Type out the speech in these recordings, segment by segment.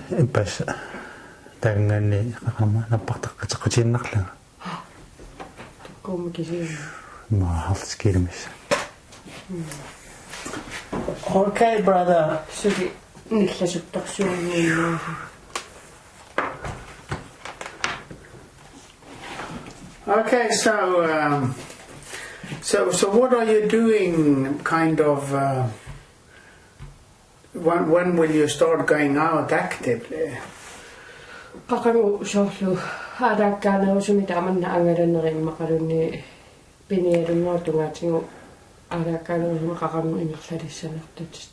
Pas tangani qaqama nappaqtaqqatiqinnarlanga. Komikisiin. Ma halskilmis. Okay, brother. Suki nillasuttarsuunniinnaasa. Okay, so what are you doing? Kind of. When will you start going out actively? Qaqamu soorlu haadaakkaanерусумита аманна мақалунни пиниалуннуатунгаатигу адааккаанерусума qaqamu имерлалиссанертут.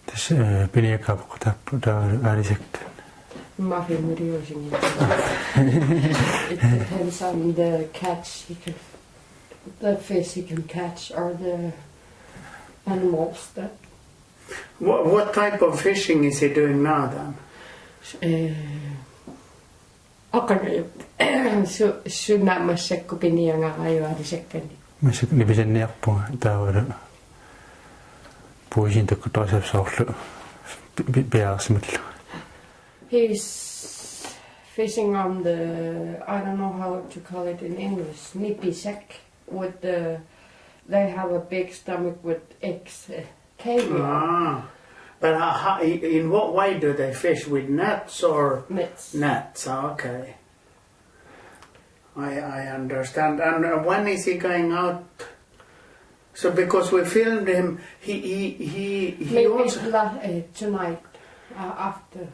Tas piniakapqutappu aarisakta. It depends on the catch the fish you can catch or the animals that. What type of fishing is he doing now then? Sunnamasakku piniangarajuarisakkani. Masuk nibisanniarpunga taawala puisin takkutorasapsoorlu piaarsimallu. He's fishing on the, I don't know how to call it in English, nipisak, with they have a big stomach with eggs, caviar. But in what way do they fish? With nets or? Nets. Nets, okay. I understand. And when is he going out? So because we filmed him, he maybe also... tonight, after.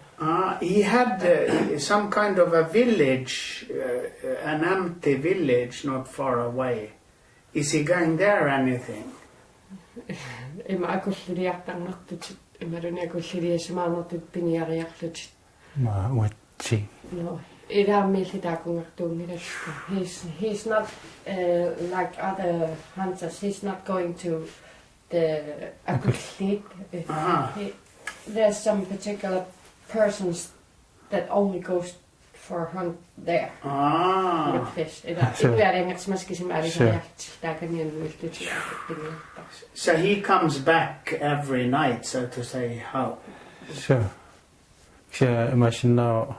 He had some kind of a village, an empty village not far away. Is he going there or anything? Ma he's not like other hunters. He's not going to the akustik. There's some particular persons that only goes for hunt there with fish. So he comes back every night, so to say, how? Sure. Imagine now,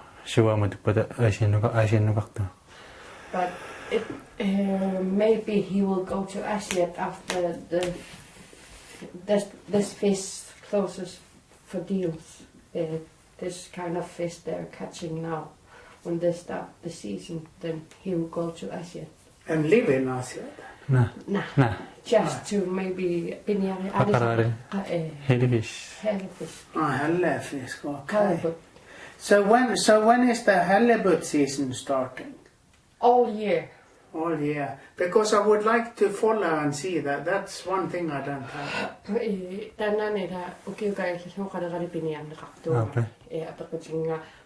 but maybe he will go to Asia after this fish closes for deals. This kind of fish they're catching now. When they start the season, then he will go to Asia. And live in Asia? Nah. Just to maybe Hellefish. Hellefish, okay. Halibut. So when is the halibut season starting? All year. All year. Because I would like to follow and see that. That's one thing I don't have.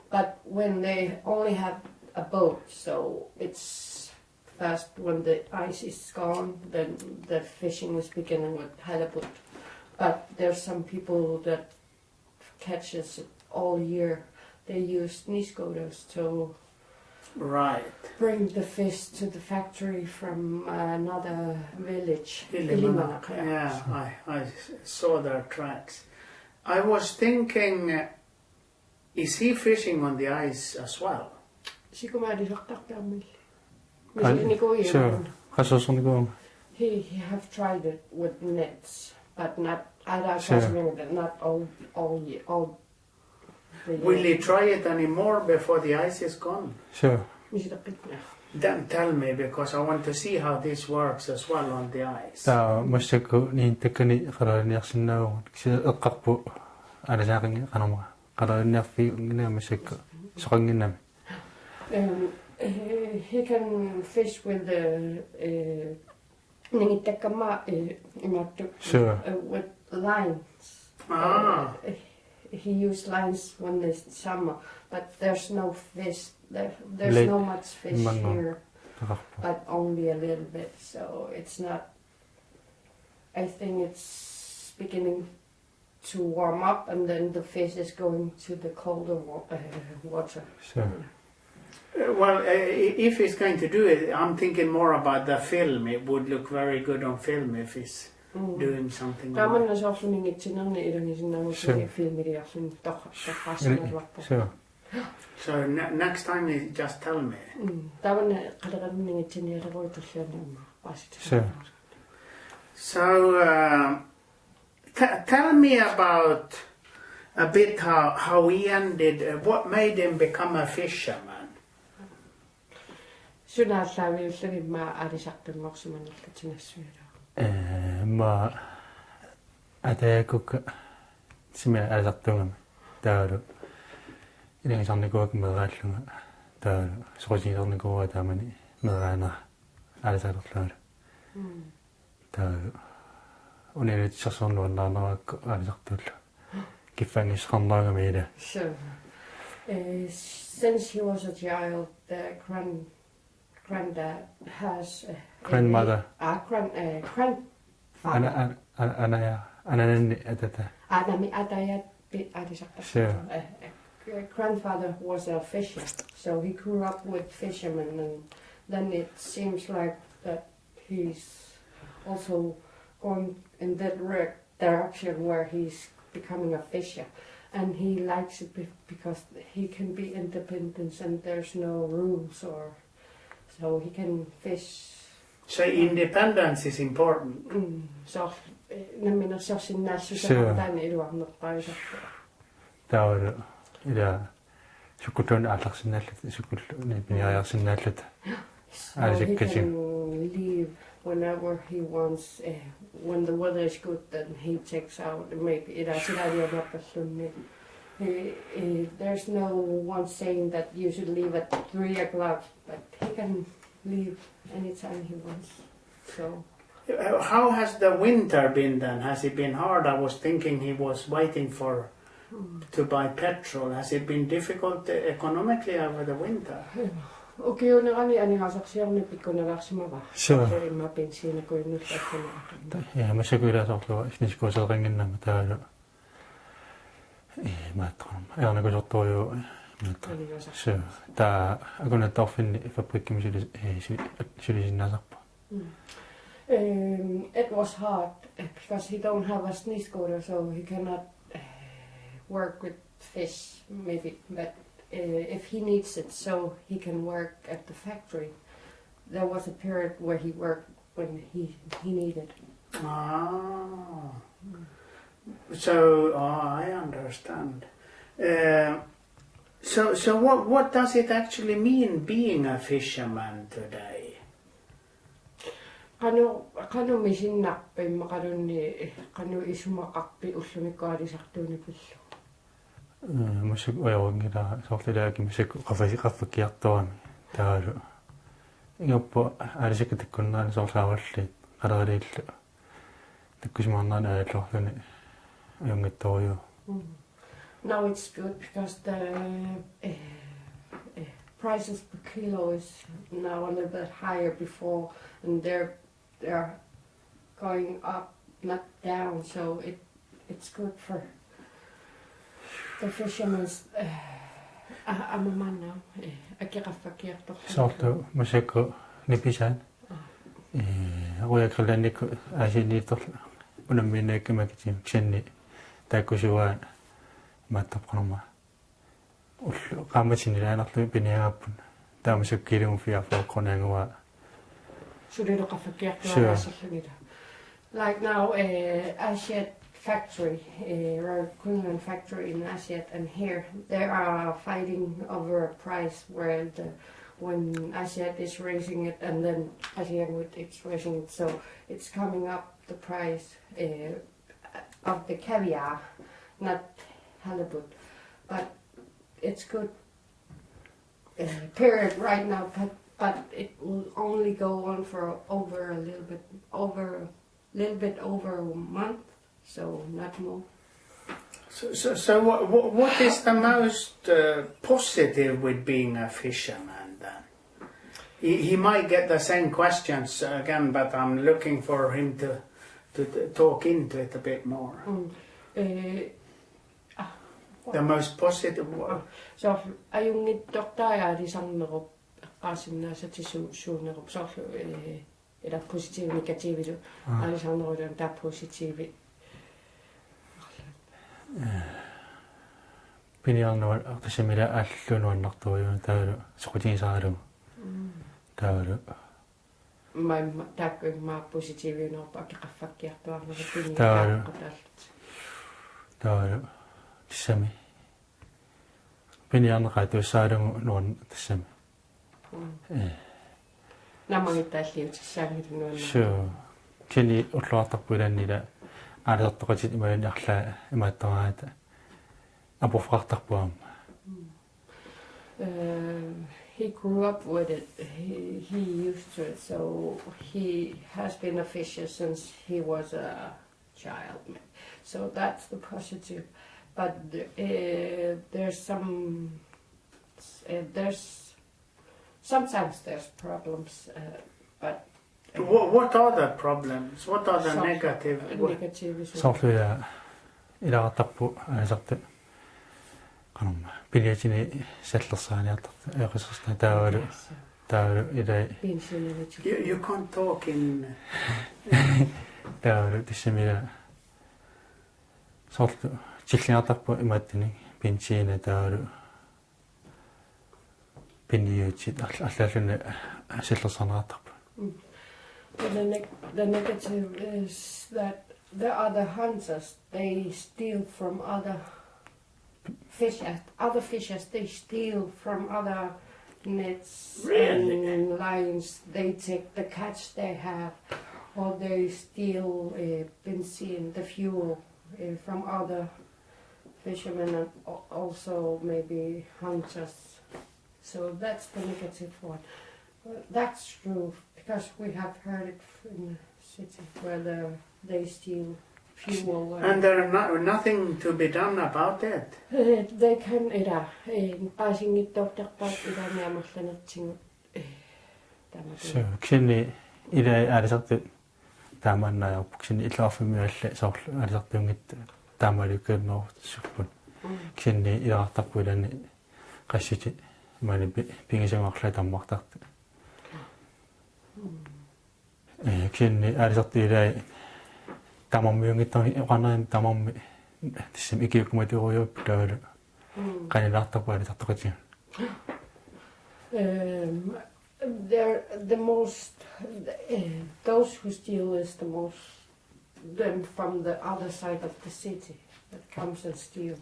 But when they only have a boat, so it's first when the ice is gone, then the fishing is beginning with halibut. But there's some people that catches it all year. They use niskotas to bring the fish to the factory from another village. Yeah, I saw their tracks. I was thinking, is he fishing on the ice as well? Sure. He have tried it with nets, but not all year. Will he try it anymore before the ice is gone? Sure. Then tell me, because I want to see how this works as well on the ice. He can fish with with lines. He used lines when it's summer, but there's no fish. There's no much fish here, but only a little bit. So it's not. I think it's beginning to warm up, and then the fish is going to the colder water. Sure. Well, if he's going to do it, I'm thinking more about the film. It would look very good on film if he's doing something. Tämä on softening itsenäinen idoni sinne on se filmi ja sen Sure. So next time you just tell me. Tämä on kalleranning itsenäinen ja voitus ja Sure. So tell me about a bit how he ended. What made him become a fisherman? Synä sävi usein mä adisakten maksamaan että syödä. Ma ateekuk simia alasartungam taalu ilingisarnikuak meraallunga taalu soqisisornikuwa taamani meraana alasalerluala taalu unilitsersornuannaarnarakku alasartuullu kiffangisqarnaagamiila. So since he was a child, the granddad has Grandmother. Grandfather. Anananni atata. Anami atayat adisakta. Sure. Grandfather was a fisher, so he grew up with fishermen, and then it seems like that he's also going in that direction where he's becoming a fisher, and he likes it because he can be independent and there's no rules, or so he can fish. So independence is important. So, nämä sosiaalinen näissä tänne eduarnottais. Taalu ila sukutun allarsinnallut sukullu niariarsinnaallut So he can leave whenever he wants. When the weather is good, then he takes out. Maybe there's no one saying that you should leave at 3 o'clock, but he can leave anytime he wants. So. How has the winter been then? Has it been hard? I was thinking he was waiting to buy petrol. Has it been difficult economically over the winter? Okei, on ani hasaksia pikkuna laksima. Sure. Mä bensiini kuin nyt että. Ja mä sekyillä sortua isniskuusel ringinnama taalu. Maatron. Ernaku sortuju. Sure. Tää akuna torfinni fabrikki sylisinnaasarpa. It was hard because he don't have a sneeze-scooter, so he cannot work with fish, maybe. But if he needs it, so he can work at the factory. There was a period where he worked when he needed. Ah. So I understand. So what does it actually mean being a fisherman today? Kanu misin nappi makadunni kanu isumakappi ullumikkaadisartuuni pillu. Musik oyorngila sortilaakin musik qaffakiartuami taalu. Ingappo alisakatikkunnaani sorlaavallit qaleriillu. Takkusimarnaana aallorluni ayungittoriu. Now it's good because the prices per kilo is now a little bit higher before, and they're going up, not down. So it's good for the fishermen's. I'm a man now. Sortu musikku nipisan. Ruyakralanikku asiniitorlu. Unammiinnaakkimakiti ksanni taakkusuaan maattapqarma. Ullu qaamatinilaanerlu piniagappun. Taamusukkiilum fiarfooqqonaangua. Like now, Asiat factory, Grönland factory in Asiat, and here they are fighting over a price where when Asiat is raising it, and then Asiat is raising it, so it's coming up the price of the caviar, not halibut, but it's good period right now, but it will only go on for over a little bit over a month, so not more. So what is the most positive with being a fisherman then? He might get the same questions again, but I'm looking for him to talk into it a bit more. The most positive one. So ayungit doktaja di sannerup asinna satisuunerup sorlu ida positiivi negatiivi Alexander da positiivi piniarnuat artasamila aallunuannartuiu taalu soqutigisaalu taalu mai takku ma positiivi no pakiqaffakkiartuarnera pini taalu taalu tissami piniarneqa tuussaalungu nuan tissami namangitaalliutissaangilluanna sure kini ulluartarpulannila aalisortoqatit imaaniarlaa imaattaraata apofqartarpuam he grew up with it. He used to it, so he has been a fisher since he was a child. So that's the positive. But there's sometimes there's problems, but. What are the problems? What are the negative? soorluya ilaqartarpu aasartu qanumma piliatini sallersaaniartartu eqissersta taalu ilai You can't talk in. taalu tissamila soorlu tilliartarpu imaattini pinsiina taalu pinniutit allalluna sallersaanaqartarpu. The negative is that the other hunters, they steal from other fishers. Other fishers, they steal from other nets and lines. They take the catch they have, or they steal benzene, the fuel, from other fishermen and also maybe hunters. So that's the negative one. That's true, because we have heard it in the city where they steal fuel. And there's nothing to be done about it. They can So kini ilai aalisartu taamaannaajarpuk kini illarfimialla soorlu aalisartuungit taamaalukeernersupput kini ilaqartarpuilani qassiti maani pingisangaarla tammartartu kini aalisartu ilai tamammiungittami qanaan tamammi tissam ikiukumatiruйup taalu qanilaartarpu aalisartoqatia the most those who steal is the most them from the other side of the city that comes and steal.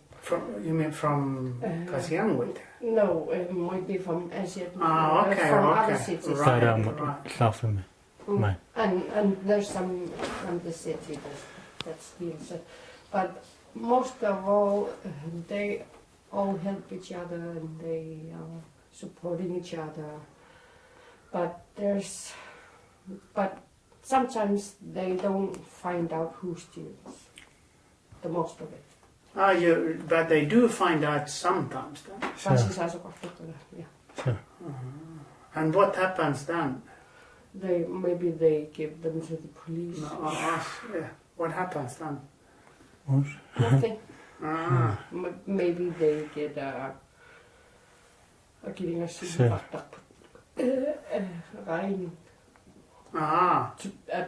You mean from Kasiangwit? No, it might be from Asia. Okay, from okay. other cities. Right. And there's some from the city that steals it. But most of all, they all help each other and they are supporting each other. But sometimes they don't find out who steals the most of it. But they do find out sometimes then. Yeah. Sure. And what happens then? Maybe they give them to the police. No, yeah. What happens then? Nothing. Ah. Maybe they get a a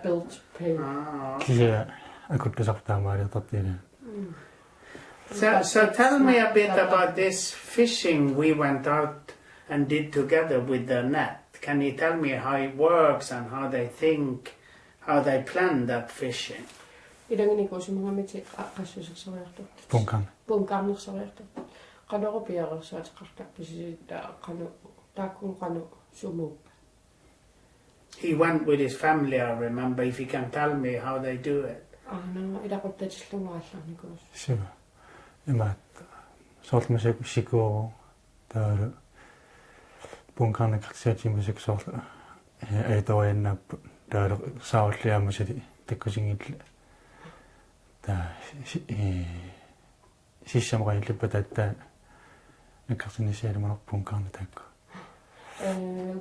bill to pay. So tell me a bit about this fishing we went out and did together with the net. Can you tell me how it works and how they think, how they plan that fishing? He went with his family, I remember. If you can tell me how they do it. Sure. Imat soorlumasuk sikuo taalu punkarnaqarsiatimusuk soorlu aitoriannaappu taalu saulliamusati takkusingilla taa sissamaqaillippa tattaa nakkarsinisialumaner punkarna taakku.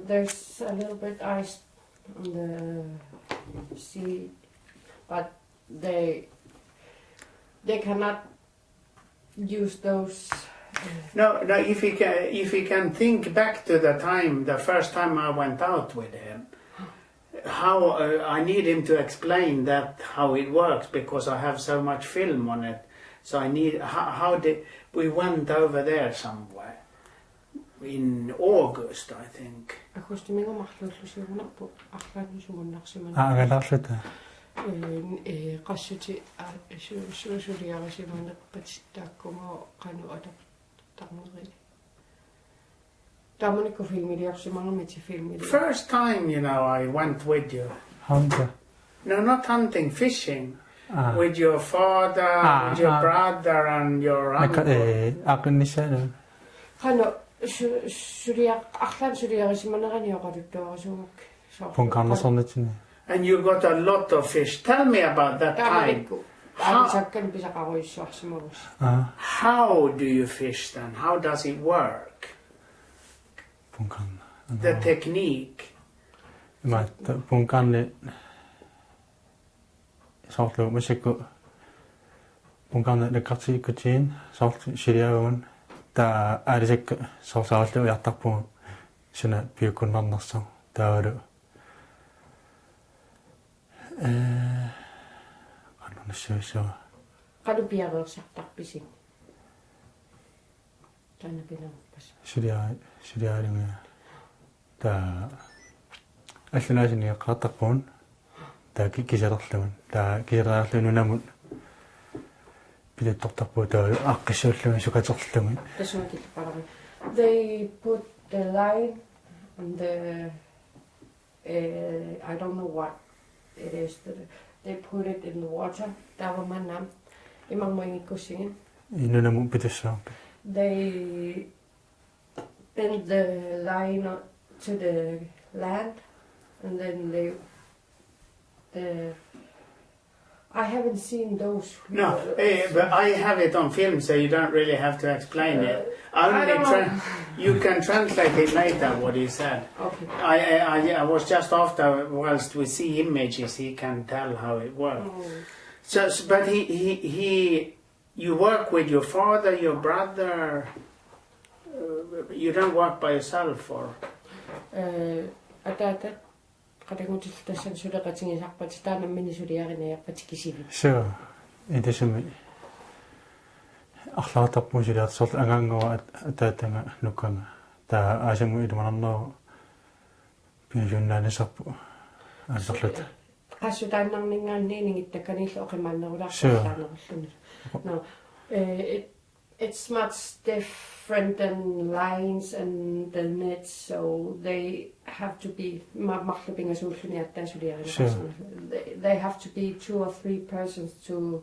There's a little bit ice on the sea, but they cannot use those. No. If you can think back to the first time I went out with him, how I need him to explain that how it works because I have so much film on it. So I need how did we went over there somewhere in August, I think. Акустиминго марлууллусиунарпу арлаанусумуннарсимана Агаларлута. qassути suusuliarisimaneq patittaakkumo qanu ataqtarneri tamanikku filmiliarsimanermiti filmili First time, I went with you. Hunter. No, not hunting, fishing. With your father, with your brother, and your uncle. Aqinnissaanu. qanu suliaq arlaan suliarisimanerani oqaluttuarisumak Punkaarnersornitini. And you got a lot of fish. Tell me about that time. Aamisakkan pisaqaruissuarsimagus How do you fish then? How does it work? Punkaarna. The technique. Matta punkaarni soorlu musikku punkaarni nakkartiikkutiin soorlu siliagun taa aalisakka soorsaarlu ujartarpugu suna piukkunnernersa taalu qanunassuissuga qanu piareersartarpisik tanapinarpas siliaalinga taa аллунаасини эққартарпуун таа кисалерлугун таа кисалерлунунамут пилаттортарпуу таа аққиссууллугун сукатерлугун тасуакилпалари they put the line on the I don't know what it is they put it in the water tavamanam imangmangikkusingin инунамут питассаа they bend the line to the land and then I haven't seen those. No, but I have it on film, so you don't really have to explain it. You can translate it later, what he said. Okay. I was just after, whilst we see images, he can tell how it works. So, but you work with your father, your brother. You don't work by yourself, or? Qadangutilltassan suleqatingisarpati taanammini suliarinajarpatikisivi so idasumi арлаатарпуу сулиартсорл ангаангора атаатанга нукканга таа аасаму илуманарнеру пиажуннаанисарпу аасерлут qassutaannarningaanniiningittakkanillu oqimaannerulaartarlaanеруллуни no it's much different than lines and the nets, so they have to be they have to be 2 or 3 persons to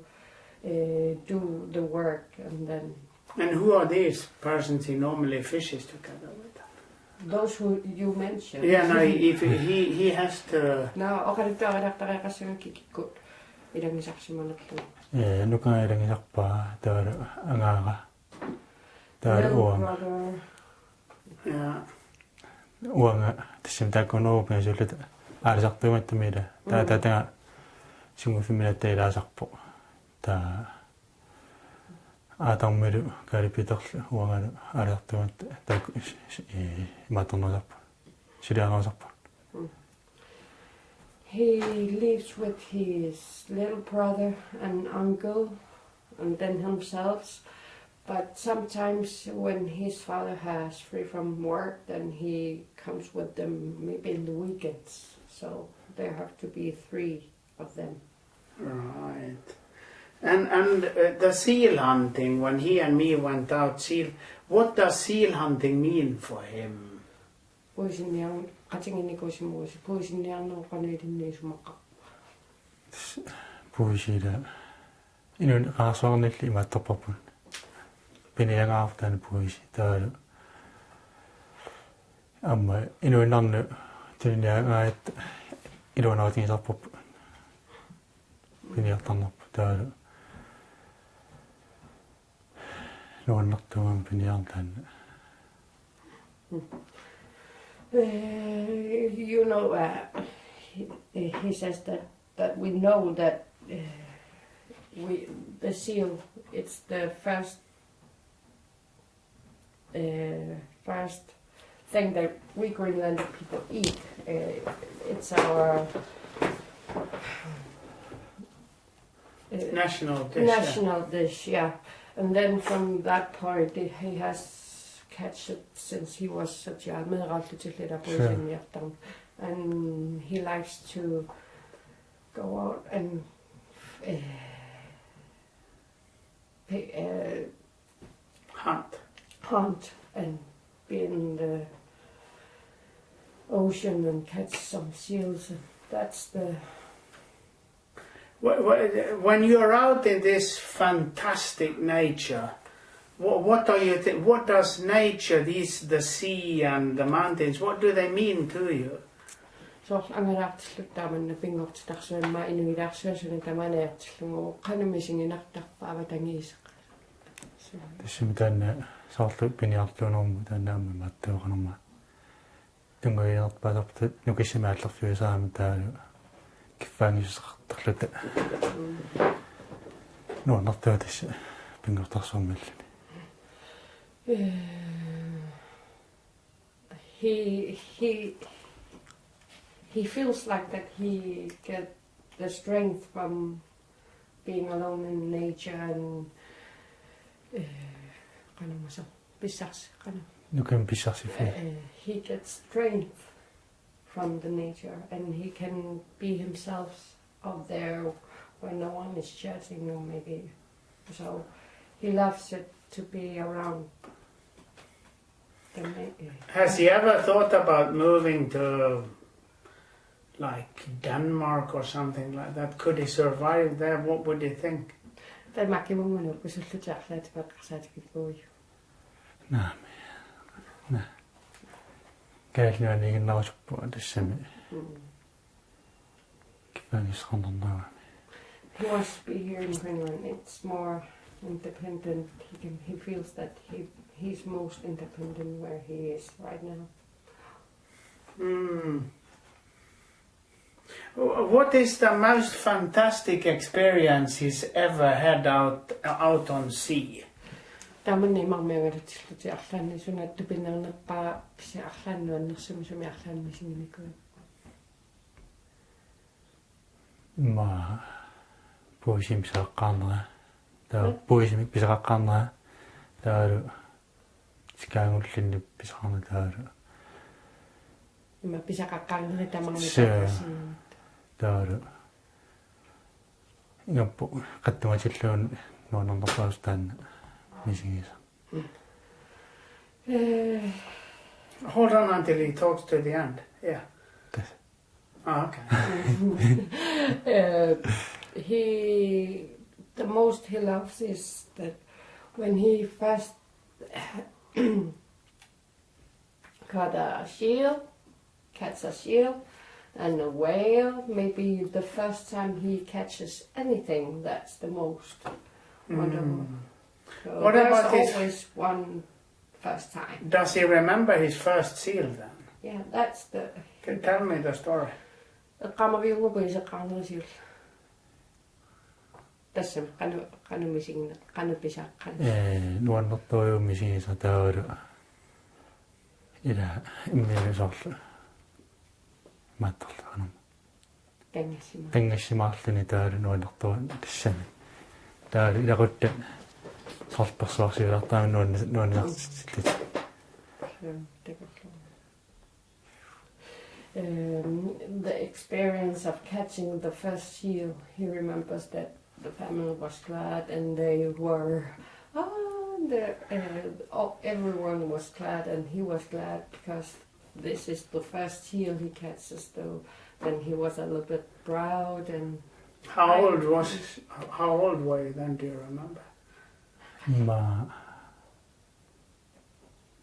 do the work, and then. And who are these persons he normally fishes together with? Those who you mentioned. Yeah, no, if he has to. No, oqalittuarilartariaqassuga ilangisarsimanerlu. нукаа илагисарпаа таала ангаара таала уанга уанга тиссим тааккунеру пиасуллата аалисартуиматтамила таатаа сингуфимилатта илаасарпо таа аатармилу калипитерлу уангалу аалисартуиматта таак иматорнерсарпо силиаанерсарпо. He lives with his little brother and uncle, and then himself. But sometimes when his father has free from work, then he comes with them maybe in the weekends. So there have to be 3 of them. Right. And the seal hunting, when he and me went out seal, what does seal hunting mean for him? Puusila inun qaarsuarnilli imattorparpun piniangaartaana puusi taalu amma inuinarnu tuniagaat iluanautigisarparpu piniartarnerpu taalu nuannartuam piniartaanna. He says that we know that the seal, it's the first thing that we Greenlandic people eat. It's our National dish. national dish, yeah. And then from that point, he has catched it since he was such a Sure. and he likes to go out and hunt and be in the ocean and catch some seals. And that's the When you're out in this fantastic nature, what do you think? What does nature, the sea and the mountains, what do they mean to you? so angarartllutaamanna pingortitarsuimma inuilaarsuasunitamanayartillungu qanumisinginartarpaavatangiiseq. Tassimi taanna soorlu piniarluunormu taannaamma maattuoqanerma tunguinerpaasorta nukissimaallerfiusaami taalu kiffaangiusseqartarluta nuarnertua tassa pingortarsuarmallani. He feels like that he get the strength from being alone in nature and Nukan pissarsifu. he gets strength from the nature and he can be himself out there when no one is chatting or maybe. So he loves it to be around the nature. Has he ever thought about moving to like Denmark or something like that? Could he survive there? What would you think? Danmarkin mun on kusullutarlaat paqqarsaatikippuuju. Nā. Kaalluaniginnarussuppu tassami. Kiffaangisqarnernaava. He wants to be here in Greenland. It's more independent. He feels that he's most independent where he is right now. What is the most fantastic experience he's ever had out on sea? Tamanni marmiangalutilluti arlaanni sunattu pinnernerpaa pisi arlaannuannersumi sumi arlaanmisinginikkuat. Ma puisim saqqaarnera. Taa puisimik pisaqaqqaarnera. Taalu tikaangullinni pisaqarna taalu. Imma pisaqaqqaarneri tamarmitaqasin. Taalu. Ingappu qattumatilluun nuanernerpaus taanna misingisa. Hold on until he talks to the end. Yeah. Yes. Oh, okay. The most he loves is that when he first caught a seal, catch a seal, and a whale. Maybe the first time he catches anything, that's the most wonderful. So What there's about his- always one first time. Does he remember his first seal then? Yeah, that's the. Can tell me the story. Tässä kanumising kanupisakkan. Nuanertoiu misingisa taalu. Ila immilusorlu. Maattorluanum. Pengassima. Pengassimaarluni taalu nuanertoa tassami. Taalu ilaqutta sorpersuarsiulartaami nuaninartillit. The experience of catching the first seal, he remembers that the family was glad and they were, everyone was glad and he was glad because this is the first seal he catches. So then he was a little bit proud and. How old were you then? Do you remember? Ma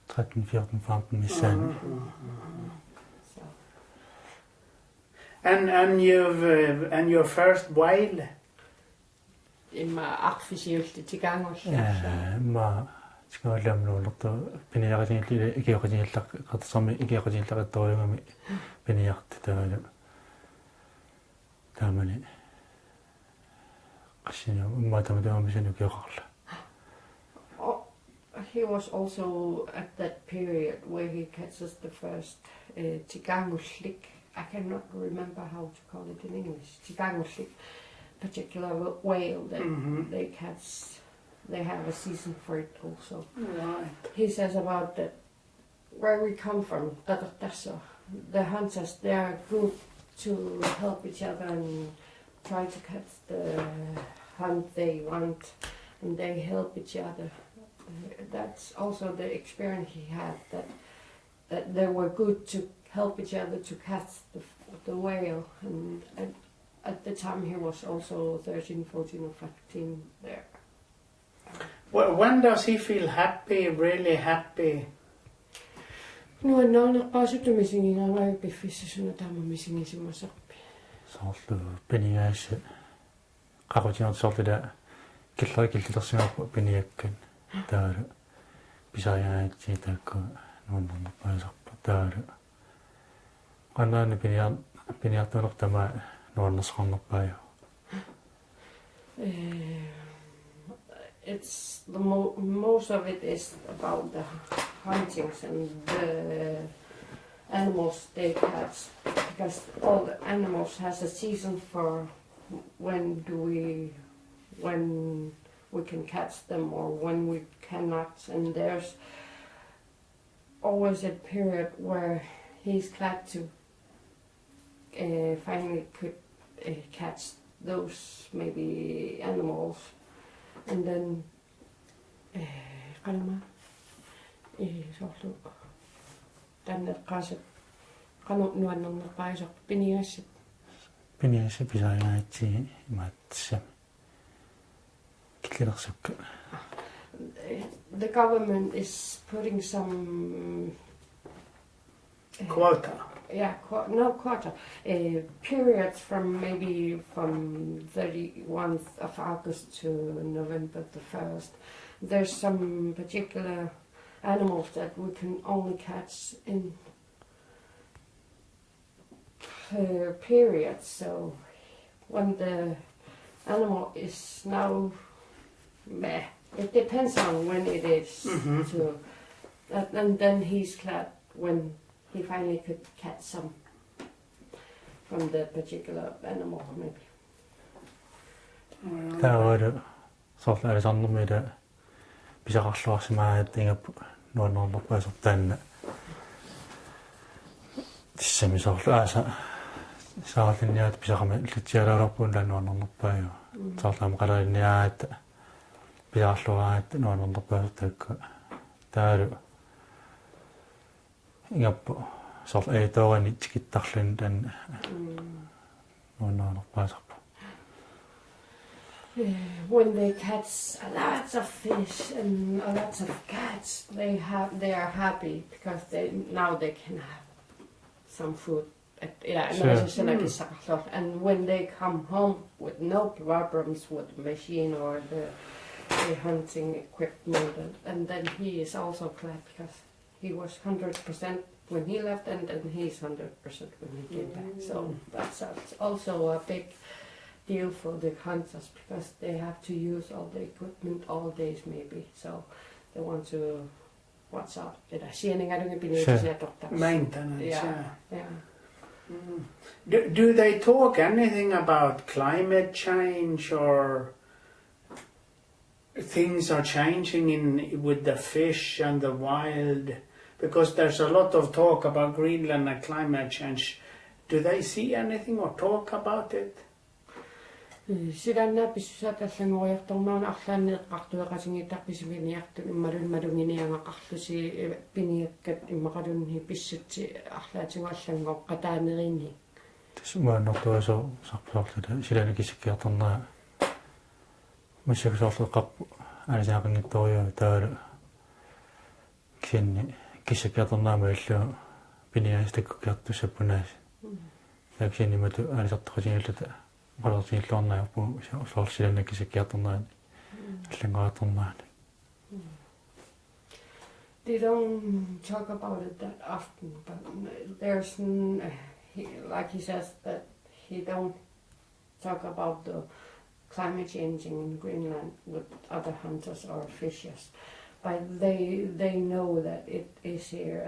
13, 14, 15 missaani. So. And your first whale? Imma arfisiulti tigaangulla. Ma skaalamnuulertu piniaqasinilli ikiaqasinillaqartarmi ikiaqasinillaqattoriungami piniaqti taalu. Taamani qassinu umma tamatamamasanu kiqarla. he was also at that period where he catches the first tiganguslik. I cannot remember how to call it in English. Tiganguslik, particular whale that they catch. They have a season for it also. Right. He says about that where we come from, the hunters, they are good to help each other and try to catch the hunt they want, and they help each other. That's also the experience he had, that they were good to help each other to catch the whale. And at the time he was also 13, 14 or 15 there. Well, when does he feel happy, really happy? No, qaasuttumisingin piffissasuna taamamisigisimmasarpi. Soorlu pinigaassi qaqutinersorlula killerikillersimaappu piniakkan taalu pisariagaatsi taakku nuannernerpaasarpa taalu qannaani piniartunertama nuannersqornerpaayu. It's most of it is about the huntings and the animals they catch, because all the animals has a season for when we can catch them or when we cannot, and there's always a period where he's glad to finally could catch those maybe animals. And then qalma soorlu tanne qaasat qanu nuannernerpaisaq pinigassat Pinigaassi imaatsam killersersukka. The government is putting some Quota. Quota. Periods from maybe from 31st of August to November the 1st. There's some particular animals that we can only catch in periods. So when the animal is now, it depends on when it is. And then he's glad when he finally could catch some from the particular animal, maybe. Taawalu soorlu alisarnermila pisaqarluarsimaat ingappu nuannernerpaasar taanna tissami soorlu aasa saarlinniaat pisaqama illutialaalorpuun laannuannernerpaayu soorlaama qalalinniaat pisaqarluaraat nuannernerpaasar taakku taalu ingappu soorlu aitoorani tikittarlun taanna nuannernerpaasarpa. When they catch a lot of fish and a lot of cats, they are happy because now they can have some food. And when they come home with no problems with the machine or the hunting equipment, and then he is also glad because he was 100% when he left, and then he's 100% when he came back. So that's also a big deal for the hunters because they have to use all the equipment all days maybe. So they want to watch out. Maintenance, yeah. Do they talk anything about climate change or things are changing with the fish and the wild? Because there's a lot of talk about Greenland and climate change. Do they see anything or talk about it? Sidanna pissusatallangooriartormaana arlaanneeqqartueqasingittarpisimiiniartu immalunmalunginiangaqarlusi piniakkat immaqalunni pissutsi arlaatiguallangoq qataanerinni Tissumaannortuaso sarpusorlula silana kisikkiartornaa massaksoorleqqarpu алисаақингитториу таала кинни киссакиарторнаама иллу пиниаастаккукиартуссаппунаас таксинимату алисартоқасингиллата qalorsiilluarnaarpu soorsilana kisakkiartornaani аллангааторнаани. They don't talk about it that often, but there's like he says that he don't talk about the climate changing in Greenland with other hunters or fishers, but they know that it is here,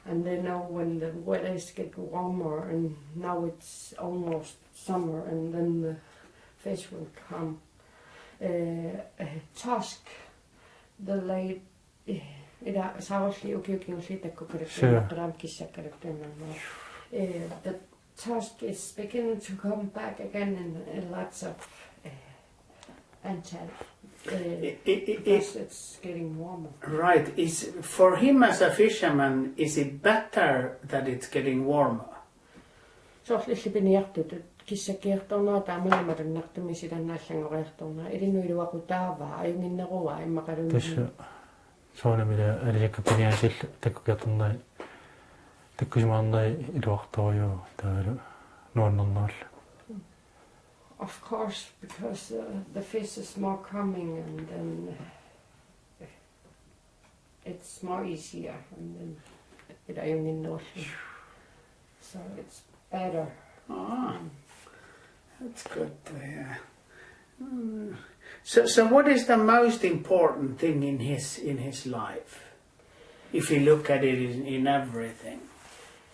and they know when the weather gets warmer, and now it's almost summer, and then the fish will come. Tusk, the late. The tusk is beginning to come back again in lots of because it's getting warmer. Right. Is for him as a fisherman, is it better that it's getting warmer? So if you been kissa kertona tai molemmat nahtumisia nallangoreertona ilinuilu aqutaava ayunginnerua immakalun soonamila aliakapiniasil takkukerternai takkusimaarnai iluartorio taalu nuannernaalla. Of course, because the fish is more coming, and then it's more easier, and then it ayunginnerua. So it's better. That's good to hear. So what is the most important thing in his life, if you look at it in everything?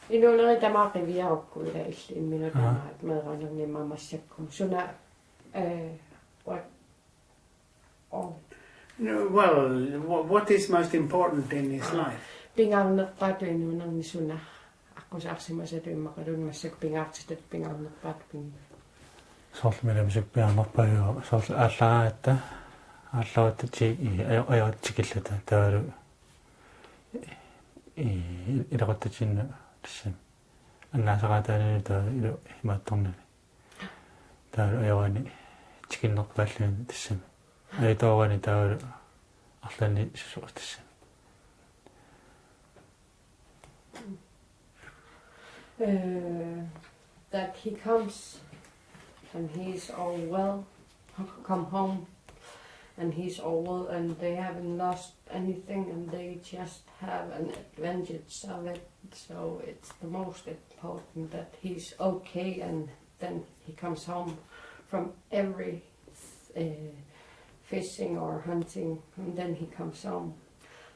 Inulla tämä viaukkuille illi minä tämä että mä olen niin mammassakum suna what well, what is most important in his life? Pingaunna patuin on suna akku saarsimassa tymmäkadunmassa pingaartistet pingaunna patpin. Soorlumilamusuk piarnerpaju soorlu ааллаа атта ааллаутти аёатсикиллата таалу илеқаттатинна тассан аннаасаратаалани таалу илу имаатторнани таалу аёани тикиннерпааллуни тассан аитоорани таалу арлани сусуус тассан that he comes and he's all well, come home and he's all well, and they haven't lost anything, and they just have an advantage of it. So it's the most important that he's okay, and then he comes home from every fishing or hunting, and then he comes home.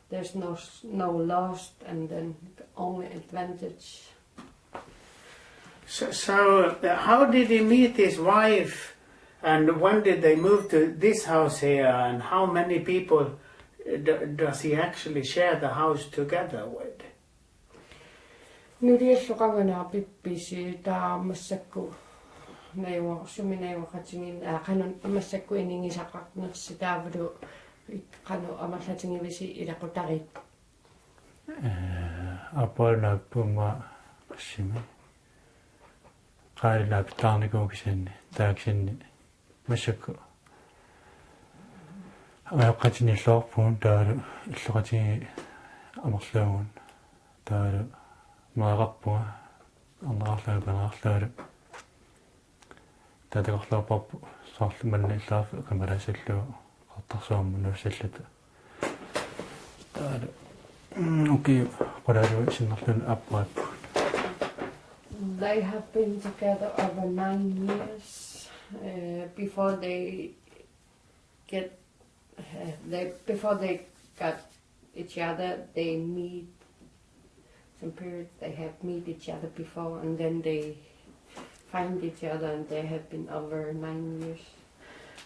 There's no lost, and then the only advantage. So how did he meet his wife, and when did they move to this house here, and how many people does he actually share the house together with? Nuriessuqangana pippisi taamasakku neiwa sumineiwa qatingin qanun amassakku iningisaqarnersi taavalu qanu amallatingivisi ilaqutarit apolna puma qissimi qaila pitarnikuukisanni taaksinni massakku qatinillorpuun taalu illoqatingi amerluugun taalu maaqarpua arnerarlagu panerarlaalu taatakorluarparpu soorlu mannillaarfu kamalaasalluu qartarsuarmu nuussallata taalu okay qalalu sinnerlun appaappu. They have been together over 9 years before they got each other. They meet some periods. They have meet each other before, and then they find each other, and they have been over 9 years.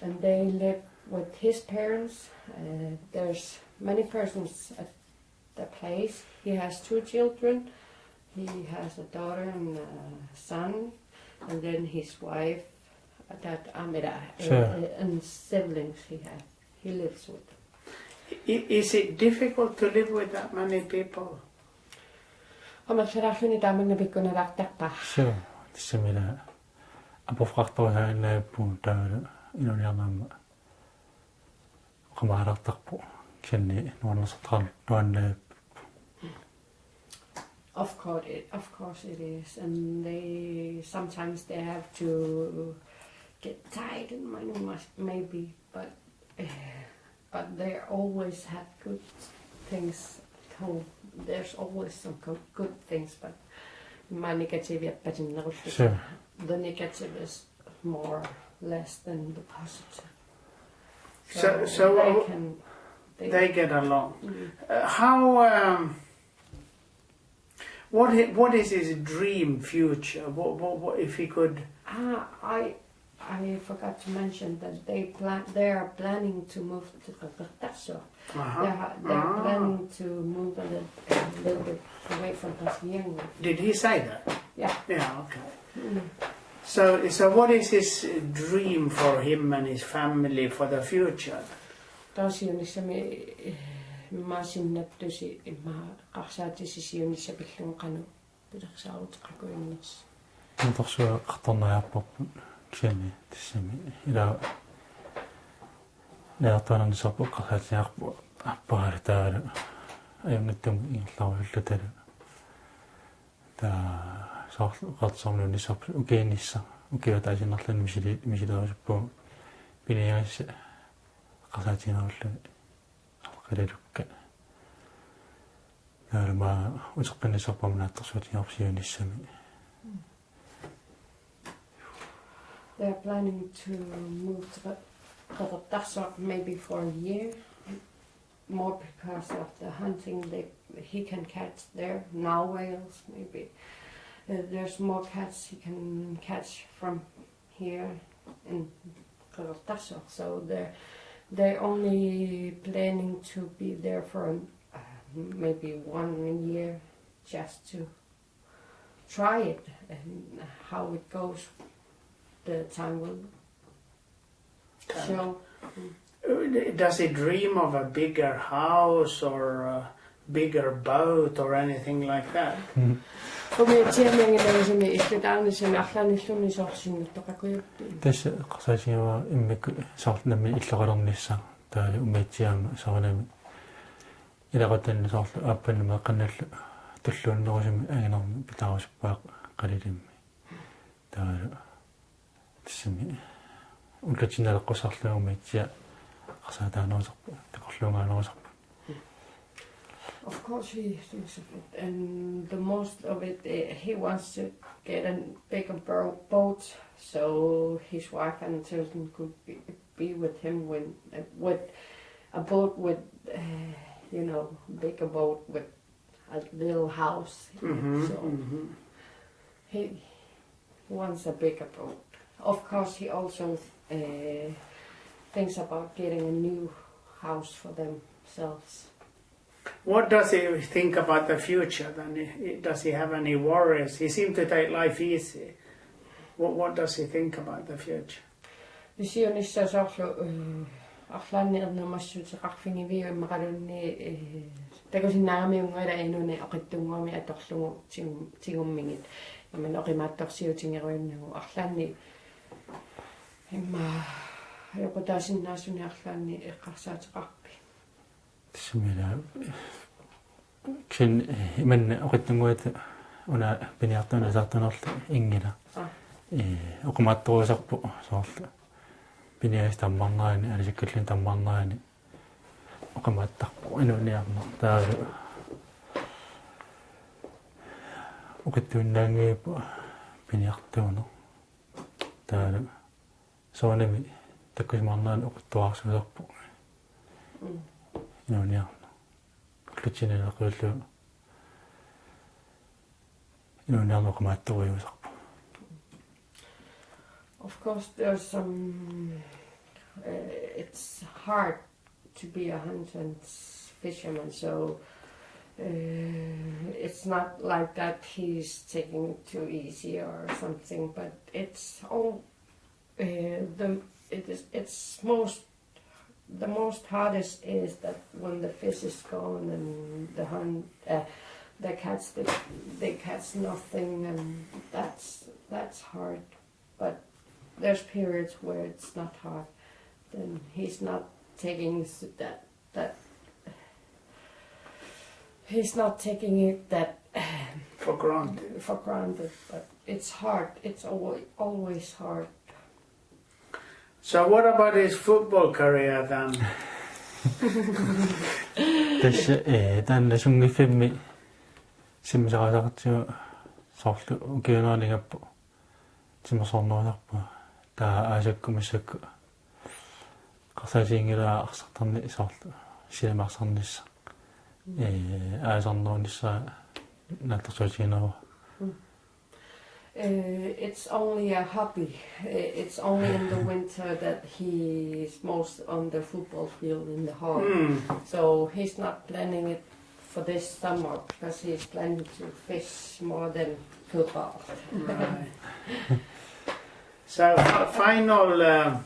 And they live with his parents. There's many persons at the place. He has 2 children. He has a daughter and a son, and then his wife, that Amira, and siblings he lives with. Is it difficult to live with that many people? Sure, similar. Apofrachtoha in the punta, inonianam Kamaratapo, Kenny, one was one. Of course it is, and sometimes they have to get tired and maybe, but they always have good things at home. There's always some good things, but my negative Sure. The negative is more less than the positive. So they can They get along. How? What is his dream future? What if he could? I forgot to mention that they are planning to move to Grönländska. They're planning to move a little bit away from Tasmania. Did he say that? Yeah. Yeah. Okay. So what is his dream for him and his family for the future? Tosiaan mä sinnattusi mä qarsaatisi siunissa pillunqanu pilersaarutiqakuinnersi. Torsuа qartornariarporput kini tissami ila naartuanarnisarpu qarsaatiarpu appaara taala ayungattum ingillarullu taa soorqartornunisarpu ukiinissa ukiutaasinnerlani misileerusuppu piniagissa qarsaatiinarullu qalilukka naarma uteqqinnisarpamunaattorsuutiorsiunissami. They're planning to move to Grönländska maybe for a year, more because of the hunting he can catch there. Now whales maybe. There's more cats he can catch from here in Grönländska. So they're only planning to be there for maybe 1 year just to try it and how it goes. The time will show. Does he dream of a bigger house or a bigger boat or anything like that? Tässä qasaasiwa immik saartnami иллеqalernissaa taali umiitsiaama saarnami ilaqatanni saarlu aappannama qannallu tulluunnerusimi aginarmi pitarusuppaaq qalilimmi taali tissami ulkatinaleqqusarlu umiitsia qasaataanuusarpu taqorluungaanuusarpu. Of course he thinks of it, and the most of it he wants to get a bigger boat so his wife and children could be with him with a boat with bigger boat with a little house. He wants a bigger boat. Of course he also thinks about getting a new house for themselves. What does he think about the future then? Does he have any worries? He seemed to take life easy. What does he think about the future? Visionissa saarlu arlaanni ernermassuutiqarfini viimaqalunni takusinnaaramiungaila inuni oqittunguami atorlugu tigummingit aman oqimaattorsiutingeruinnagu arlaanni imma ayoputaasinnaasuni arlaanni eqqarsaatiqarpi. Tismila kin iman oqittunguat una piniartuna saartunerlu ingila oqimaattoruusarpu soorlu pinias tammarnaani alisikkullin tammarnaani oqimaattarpu inuniarma taalu oqittuunnaangiipu piniartuunu taalu soonami takkusmarnaani oqittuarsuusarpu inuniarma klutsinelequllu inuniarma oqimaattoruusarpu. Of course, there's some. It's hard to be a hunter and fisherman, so it's not like that he's taking it too easy or something. But it's all the most hardest is that when the fish is gone and the cats they catch nothing, and that's hard. But there's periods where it's not hard. Then he's not taking that he's not taking it that for granted. But it's hard. It's always hard. So what about his football career then? Tässä tänne sungifimmi simmisaqasaqatsiu soorlu ukiunaaningappu timersornuunarpu taa aasakkumassakku qarsaasiingilaa arsartarni soorlu silmarsarnissa aasarnuunissa nallersuutiginava. It's only a hobby. It's only in the winter that he's most on the football field in the hall. So he's not planning it for this summer because he's planning to fish more than football. Right. So final